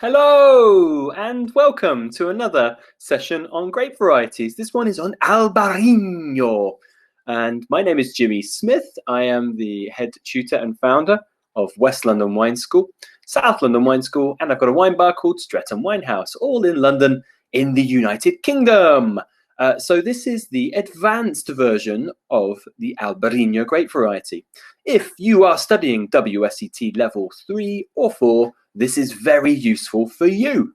Hello and welcome to another session on grape varieties. This one is on Albarino. And my name is Jimmy Smith. I am the head tutor and founder of West London Wine School, South London Wine School, and I've got a wine bar called Streatham Wine House, all in London in the United Kingdom. So this is the advanced version of the Albarino grape variety. If you are studying WSET Level 3 or 4, this is very useful for you.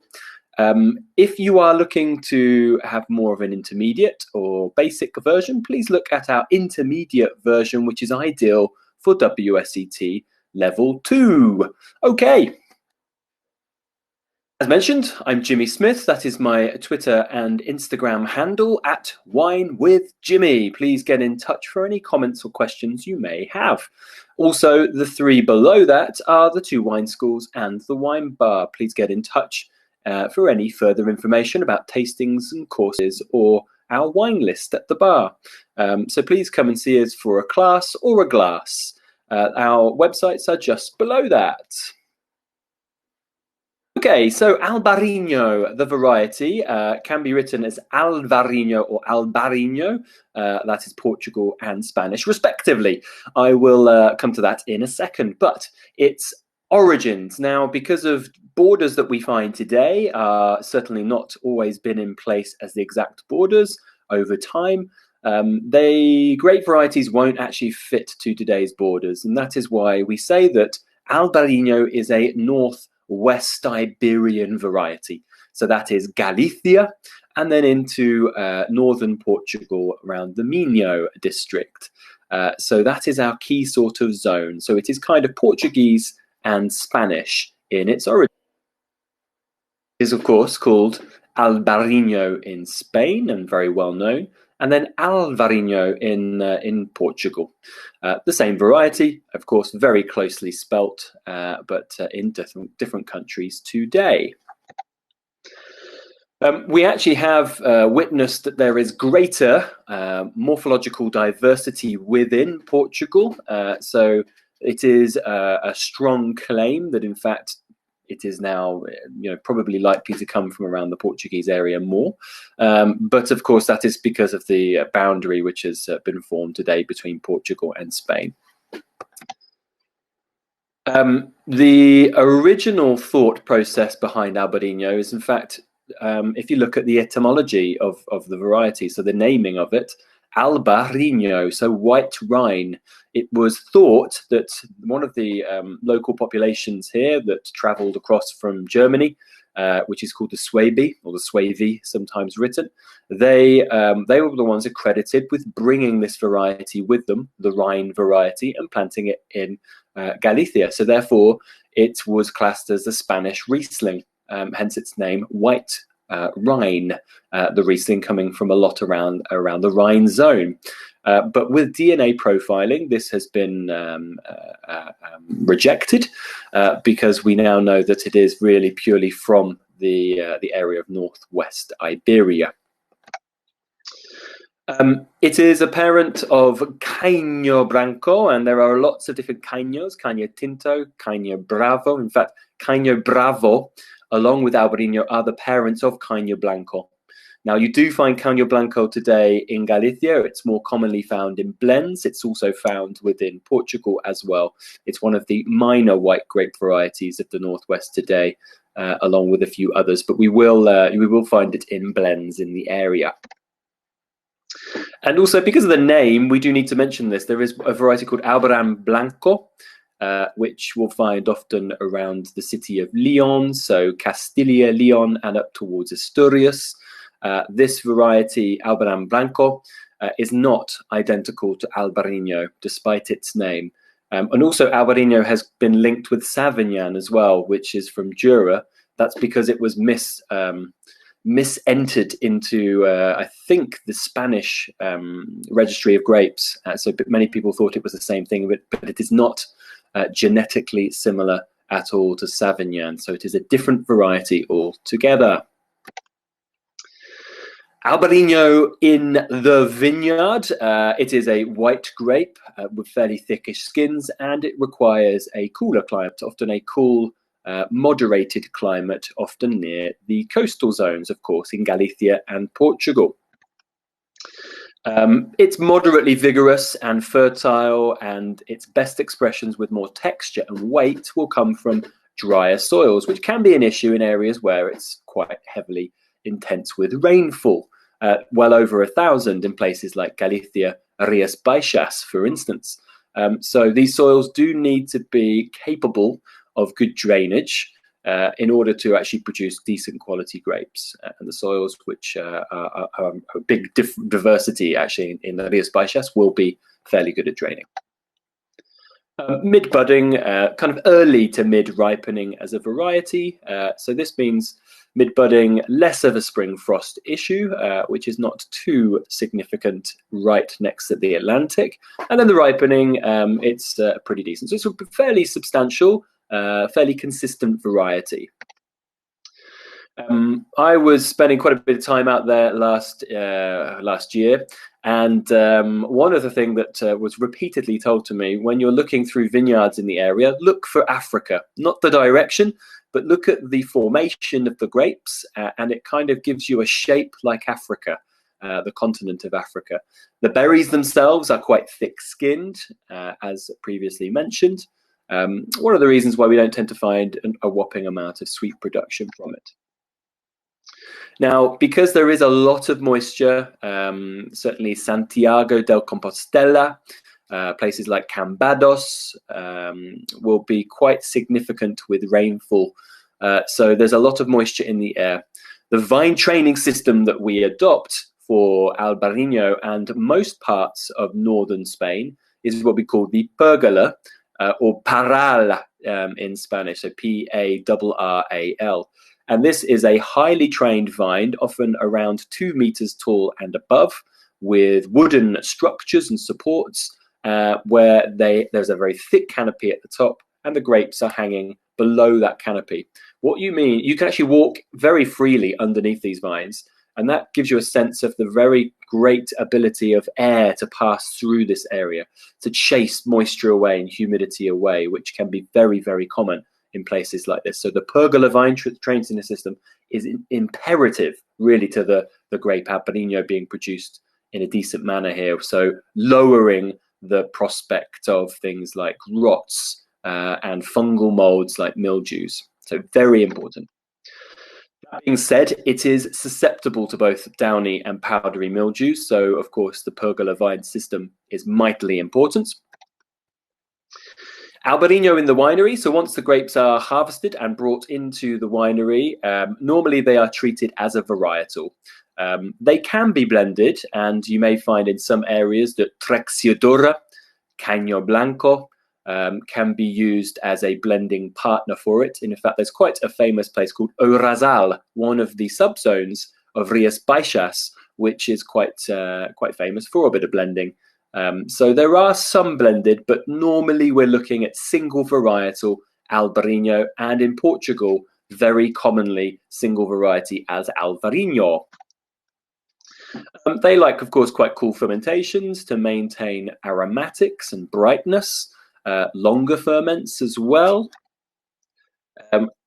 If you are looking to have more of an intermediate or basic version, please look at our intermediate version, which is ideal for WSET Level 2. Okay. As mentioned, I'm Jimmy Smith. That is my Twitter and Instagram handle at Wine with Jimmy. Please get in touch for any comments or questions you may have. Also, the three below that are the two wine schools and the wine bar. Please get in touch for any further information about tastings and courses or our wine list at the bar. So please come and see us for a class or a glass. Our websites are just below that. Okay, so Albarino, the variety, can be written as Alvarinho or Albariño. That is Portugal and Spanish, respectively. I will come to that in a second. But its origins, now, because of borders that we find today are certainly not always been in place as the exact borders over time. Grape varieties won't actually fit to today's borders. And that is why we say that Albarino is a Northwest Iberian variety. So that is Galicia and then into northern Portugal around the Minho district. So that is our key sort of zone. So it is kind of Portuguese and Spanish in its origin. It is, of course, called Albarino in Spain and very well known, and then Alvarinho in Portugal. The same variety, of course, very closely spelt, but in different countries today. We actually have witnessed that there is greater morphological diversity within Portugal. So it is a strong claim that, in fact, it is now, probably likely to come from around the Portuguese area more. But of course, that is because of the boundary which has been formed today between Portugal and Spain. The original thought process behind Albarino is, in fact, if you look at the etymology of the variety, so the naming of it, Albarino, so white Rhine. It was thought that one of the local populations here that travelled across from Germany, which is called the Swabi, or the Swavi, sometimes written, they were the ones accredited with bringing this variety with them, the Rhine variety, and planting it in Galicia. So therefore, it was classed as a Spanish Riesling, hence its name, white Rhine, the Riesling coming from a lot around the Rhine zone. But with DNA profiling, this has been rejected because we now know that it is really purely from the area of northwest Iberia. It is a parent of Caño Branco, and there are lots of different Caños, Caño Tinto, Caño Bravo. In fact, Caño Bravo, along with Albarino, are the parents of Caño Blanco. Now, you do find Caño Blanco today in Galicia. It's more commonly found in blends. It's also found within Portugal as well. It's one of the minor white grape varieties of the Northwest today, along with a few others. But we will find it in blends in the area. And also, because of the name, we do need to mention this. There is a variety called Albarán Blanco, which we'll find often around the city of Leon, so Castilla, Leon, and up towards Asturias. This variety, Albarán Blanco, is not identical to Albarino, despite its name. And also, Albarino has been linked with Sauvignon as well, which is from Jura. That's because it was misentered into, I think, the Spanish registry of grapes. So many people thought it was the same thing, but it is not genetically similar at all to Sauvignon. So it is a different variety altogether. Albarino in the vineyard. It is a white grape with fairly thickish skins, and it requires a cooler climate, often a cool moderated climate, often near the coastal zones, of course, in Galicia and Portugal. It's moderately vigorous and fertile, and its best expressions with more texture and weight will come from drier soils, which can be an issue in areas where it's quite heavily intense with rainfall, well over 1,000 in places like Galicia, Rías Baixas, for instance. So these soils do need to be capable of good drainage in order to actually produce decent quality grapes. And the soils which are a big diversity actually in the Rías Baixas will be fairly good at draining. Mid-budding, kind of early to mid-ripening as a variety. So this means mid-budding, less of a spring frost issue, which is not too significant right next to the Atlantic. And then the ripening, it's pretty decent. So it's a fairly substantial, fairly consistent variety. I was spending quite a bit of time out there last year, and one of the things that was repeatedly told to me, when you're looking through vineyards in the area, look for Africa, not the direction, but look at the formation of the grapes, and it kind of gives you a shape like Africa, the continent of Africa. The berries themselves are quite thick-skinned, as previously mentioned. One of the reasons why we don't tend to find a whopping amount of sweet production from it. Now, because there is a lot of moisture, certainly Santiago del Compostela, places like Cambados will be quite significant with rainfall. So there's a lot of moisture in the air. The vine training system that we adopt for Albarino and most parts of northern Spain is what we call the pergola, or parral in Spanish, so P-A-R-R-A-L. And this is a highly trained vine, often around 2 meters tall and above, with wooden structures and supports, where there's a very thick canopy at the top, and the grapes are hanging below that canopy. What you mean, you can actually walk very freely underneath these vines, and that gives you a sense of the very great ability of air to pass through this area, to chase moisture away and humidity away, which can be very, very common in places like this. So the pergola vine trains in the system is imperative, really, to the grape Albarino being produced in a decent manner here. So lowering the prospect of things like rots and fungal molds like mildews. So very important. That being said, it is susceptible to both downy and powdery mildew. So, of course, the pergola vine system is mightily important. Albarino in the winery. So once the grapes are harvested and brought into the winery, normally they are treated as a varietal. They can be blended, and you may find in some areas that Trexiodora, Caño Blanco can be used as a blending partner for it. And in fact, there's quite a famous place called Ourasal, one of the subzones of Rías Baixas, which is quite famous for a bit of blending. So there are some blended, but normally we're looking at single varietal Albarino, and in Portugal, very commonly single variety as Alvarinho. They like, of course, quite cool fermentations to maintain aromatics and brightness, longer ferments as well,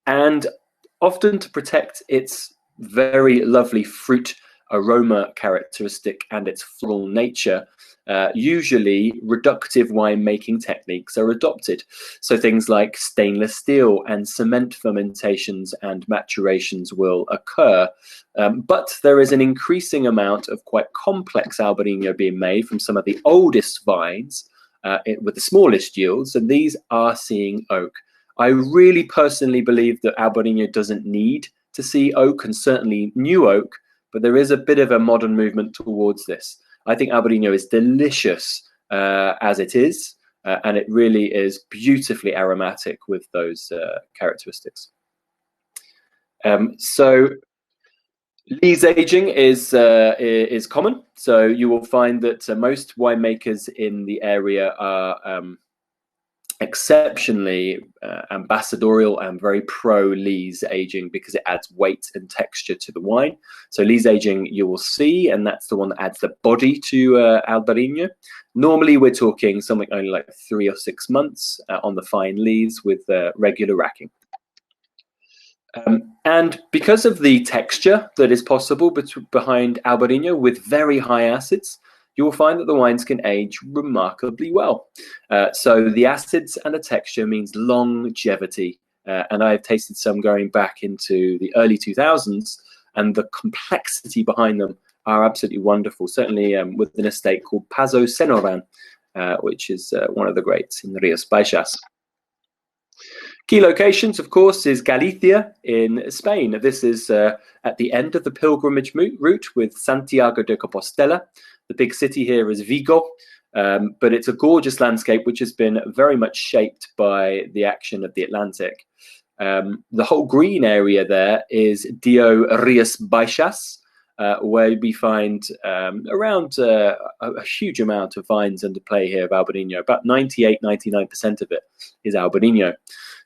and often to protect its very lovely fruit aroma characteristic and its floral nature. Usually reductive winemaking techniques are adopted. So things like stainless steel and cement fermentations and maturations will occur. But there is an increasing amount of quite complex Albarino being made from some of the oldest vines with the smallest yields, and these are seeing oak. I really personally believe that Albarino doesn't need to see oak, and certainly new oak, but there is a bit of a modern movement towards this. I think Albarino is delicious as it is, and it really is beautifully aromatic with those characteristics. So lees aging is common. So you will find that most winemakers in the area are exceptionally ambassadorial and very pro lees aging, because it adds weight and texture to the wine. So lees aging you will see, and that's the one that adds the body to Albarino. Normally we're talking something only like 3 or 6 months on the fine lees with regular racking. And because of the texture that is possible behind Albarino with very high acids, you will find that the wines can age remarkably well. So the acids and the texture means longevity. And I've tasted some going back into the early 2000s, and the complexity behind them are absolutely wonderful. Certainly with an estate called Pazo Senoran, which is one of the greats in the Rías Baixas. Key locations, of course, is Galicia in Spain. This is at the end of the pilgrimage route with Santiago de Compostela. The big city here is Vigo, but it's a gorgeous landscape which has been very much shaped by the action of the Atlantic. The whole green area there is Dio Rías Baixas, where we find around a huge amount of vines under play here of Albarino. About 98–99% of it is Albarino.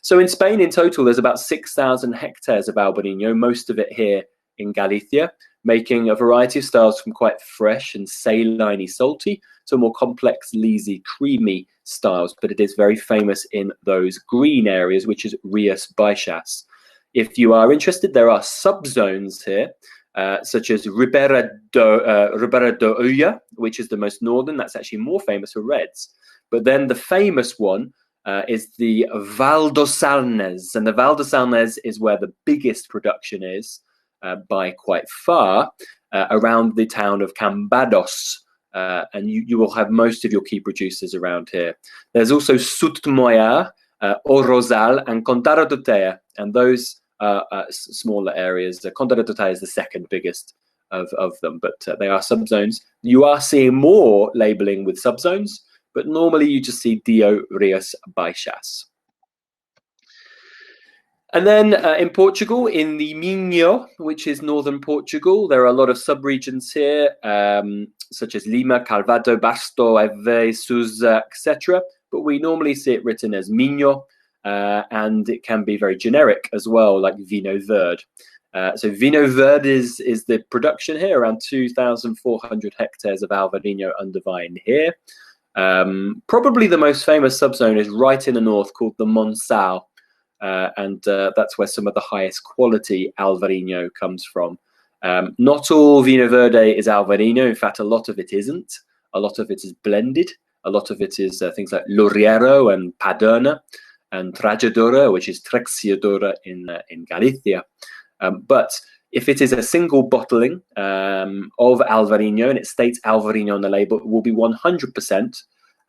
So in Spain, in total, there's about 6,000 hectares of Albarino, most of it here in Galicia, making a variety of styles from quite fresh and saline-y salty to more complex, leesy, creamy styles. But it is very famous in those green areas, which is Rías Baixas. If you are interested, there are subzones here, such as Ribera do Ulla, which is the most northern. That's actually more famous for reds. But then the famous one is the Val do Salnes, and the Val do Salnes is where the biggest production is by quite far, around the town of Cambados, and you will have most of your key producers around here. There's also Sutmoia, Orozal, and Condado do Teia, and those are smaller areas. Condado do Teia is the second biggest of them, but they are subzones. You are seeing more labeling with subzones, but normally you just see Dio Rías Baixas. And then in Portugal, in the Minho, which is northern Portugal, there are a lot of subregions here, such as Lima, Calvado, Basto, Ave, Sousa, etc. But we normally see it written as Minho, and it can be very generic as well, like Vinho Verde. So Vinho Verde is the production here, around 2,400 hectares of Alvarinho under vine here. Probably the most famous subzone is right in the north, called the Monsal, and that's where some of the highest quality Alvarinho comes from. Not all Vinho Verde is Alvarinho. In fact, a lot of it isn't. A lot of it is blended. A lot of it is things like Loureiro and Paderna, and Trajadora, which is Trexiadora in Galicia. But if it is a single bottling of Alvarinho and it states Alvarinho on the label, it will be 100%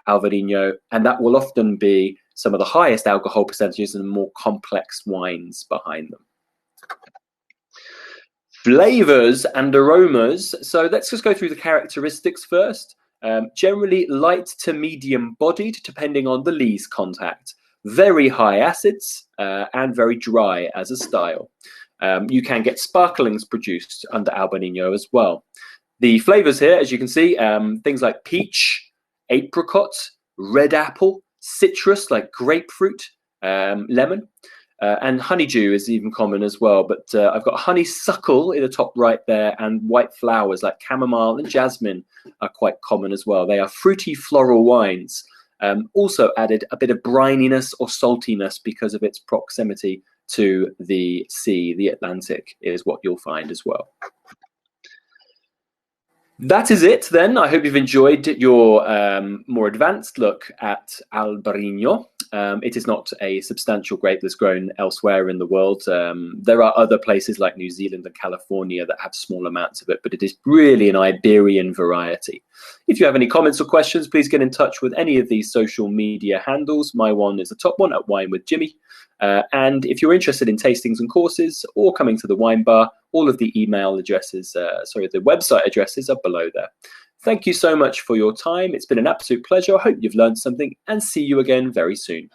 Alvarinho, and that will often be some of the highest alcohol percentages and more complex wines behind them. Flavors and aromas. So let's just go through the characteristics first. Generally light to medium bodied, depending on the lees contact. Very high acids and very dry as a style. You can get sparklings produced under Albarino as well. The flavors here, as you can see, things like peach, apricot, red apple, citrus like grapefruit, lemon, and honeydew is even common as well. But I've got honeysuckle in the top right there, and white flowers like chamomile and jasmine are quite common as well. They are fruity floral wines. Also added a bit of brininess or saltiness because of its proximity to the sea. The Atlantic is what you'll find as well. That is it then. I hope you've enjoyed your more advanced look at Albarino. It is not a substantial grape that's grown elsewhere in the world. There are other places like New Zealand and California that have small amounts of it, but it is really an Iberian variety. If you have any comments or questions, please get in touch with any of these social media handles. My one is the top one, at Wine with Jimmy. And if you're interested in tastings and courses or coming to the wine bar, all of the email addresses, the website addresses are below there. Thank you so much for your time. It's been an absolute pleasure. I hope you've learned something, and see you again very soon.